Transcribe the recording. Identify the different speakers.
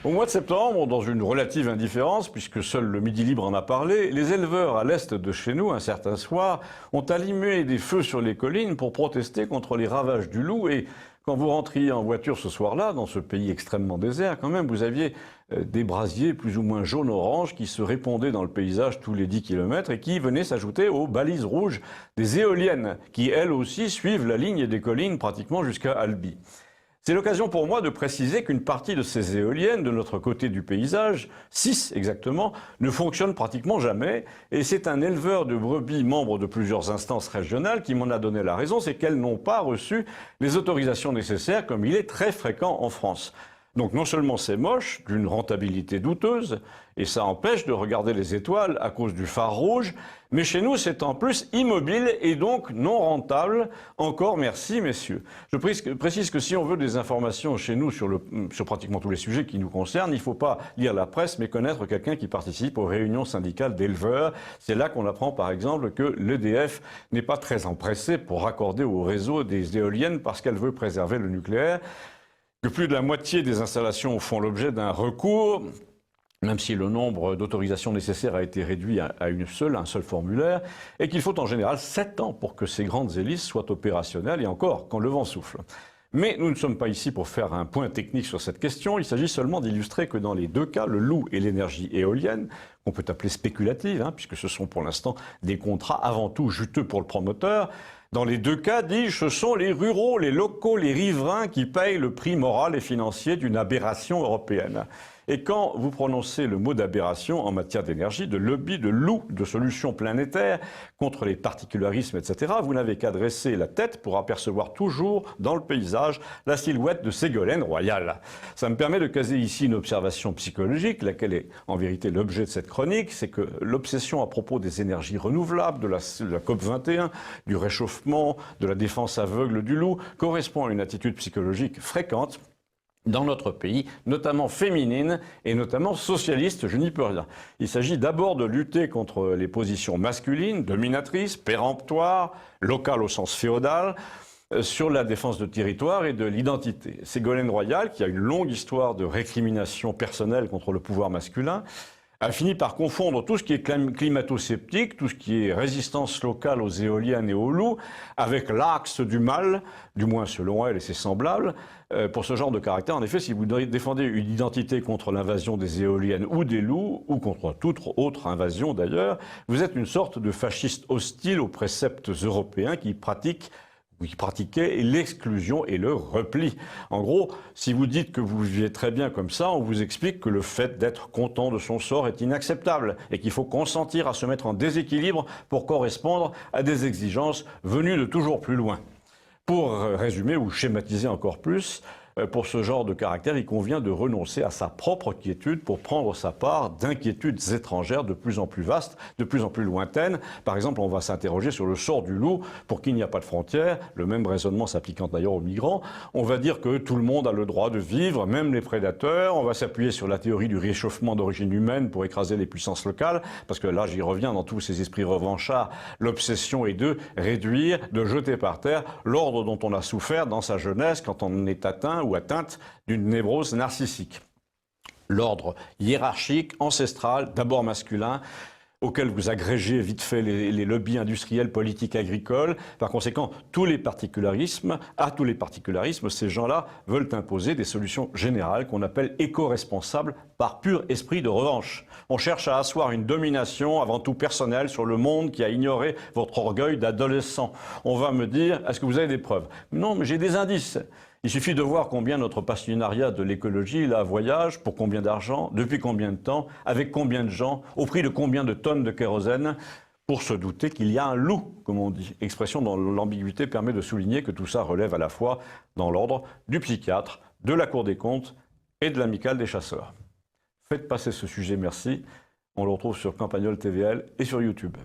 Speaker 1: Au mois de septembre, dans une relative indifférence, puisque seul le Midi Libre en a parlé, les éleveurs à l'est de chez nous, un certain soir, ont allumé des feux sur les collines pour protester contre les ravages du loup. Et quand vous rentriez en voiture ce soir-là, dans ce pays extrêmement désert, quand même, vous aviez des brasiers plus ou moins jaune-orange qui se répandaient dans le paysage tous les 10 kilomètres et qui venaient s'ajouter aux balises rouges des éoliennes, qui elles aussi suivent la ligne des collines pratiquement jusqu'à Albi. C'est l'occasion pour moi de préciser qu'une partie de ces éoliennes, de notre côté du paysage, 6 exactement, ne fonctionnent pratiquement jamais. Et c'est un éleveur de brebis, membre de plusieurs instances régionales, qui m'en a donné la raison, c'est qu'elles n'ont pas reçu les autorisations nécessaires, comme il est très fréquent en France. Donc non seulement c'est moche, d'une rentabilité douteuse, et ça empêche de regarder les étoiles à cause du phare rouge, mais chez nous c'est en plus immobile et donc non rentable. Encore merci messieurs. Je précise que si on veut des informations chez nous sur pratiquement tous les sujets qui nous concernent, il ne faut pas lire la presse mais connaître quelqu'un qui participe aux réunions syndicales d'éleveurs. C'est là qu'on apprend par exemple que l'EDF n'est pas très empressé pour raccorder au réseau des éoliennes parce qu'elle veut préserver le nucléaire, que plus de la moitié des installations font l'objet d'un recours, même si le nombre d'autorisations nécessaires a été réduit à un seul formulaire, et qu'il faut en général 7 ans pour que ces grandes hélices soient opérationnelles, et encore quand le vent souffle. Mais nous ne sommes pas ici pour faire un point technique sur cette question, il s'agit seulement d'illustrer que dans les deux cas, le loup et l'énergie éolienne, qu'on peut appeler spéculative, puisque ce sont pour l'instant des contrats avant tout juteux pour le promoteur, dans les deux cas, dis-je, ce sont les ruraux, les locaux, les riverains qui payent le prix moral et financier d'une aberration européenne. Et quand vous prononcez le mot d'aberration en matière d'énergie, de lobby, de loup, de solutions planétaires contre les particularismes, etc., vous n'avez qu'à dresser la tête pour apercevoir toujours dans le paysage la silhouette de Ségolène Royal. Ça me permet de caser ici une observation psychologique, laquelle est en vérité l'objet de cette chronique, c'est que l'obsession à propos des énergies renouvelables, de la COP21, du réchauffement, de la défense aveugle du loup, correspond à une attitude psychologique fréquente dans notre pays, notamment féminine et notamment socialiste, je n'y peux rien. Il s'agit d'abord de lutter contre les positions masculines, dominatrices, péremptoires, locales au sens féodal, sur la défense de territoire et de l'identité. Ségolène Royal, qui a une longue histoire de récrimination personnelle contre le pouvoir masculin, a fini par confondre tout ce qui est climato-sceptique, tout ce qui est résistance locale aux éoliennes et aux loups, avec l'axe du mal, du moins selon elle et ses semblables, pour ce genre de caractère. En effet, si vous défendez une identité contre l'invasion des éoliennes ou des loups, ou contre toute autre invasion d'ailleurs, vous êtes une sorte de fasciste hostile aux préceptes européens qui pratiquait l'exclusion et le repli. En gros, si vous dites que vous vivez très bien comme ça, on vous explique que le fait d'être content de son sort est inacceptable et qu'il faut consentir à se mettre en déséquilibre pour correspondre à des exigences venues de toujours plus loin. Pour résumer ou schématiser encore plus, pour ce genre de caractère, il convient de renoncer à sa propre quiétude pour prendre sa part d'inquiétudes étrangères de plus en plus vastes, de plus en plus lointaines. Par exemple, on va s'interroger sur le sort du loup pour qu'il n'y a pas de frontières, le même raisonnement s'appliquant d'ailleurs aux migrants. On va dire que tout le monde a le droit de vivre, même les prédateurs. On va s'appuyer sur la théorie du réchauffement d'origine humaine pour écraser les puissances locales, parce que là, j'y reviens dans tous ces esprits revanchards. L'obsession est de réduire, de jeter par terre l'ordre dont on a souffert dans sa jeunesse quand on est atteint ou atteinte d'une névrose narcissique. L'ordre hiérarchique, ancestral, d'abord masculin, auquel vous agrégez vite fait les lobbies industriels, politiques, agricoles. Par conséquent, à tous les particularismes, ces gens-là veulent imposer des solutions générales qu'on appelle éco-responsables par pur esprit de revanche. On cherche à asseoir une domination avant tout personnelle sur le monde qui a ignoré votre orgueil d'adolescent. On va me dire, est-ce que vous avez des preuves? Non, mais j'ai des indices. Il suffit de voir combien notre passionnariat de l'écologie, là, voyage, pour combien d'argent, depuis combien de temps, avec combien de gens, au prix de combien de tonnes de kérosène, pour se douter qu'il y a un loup, comme on dit. Expression dont l'ambiguïté permet de souligner que tout ça relève à la fois dans l'ordre du psychiatre, de la Cour des comptes et de l'amicale des chasseurs. Faites passer ce sujet, merci. On le retrouve sur Campagnol TVL et sur YouTube.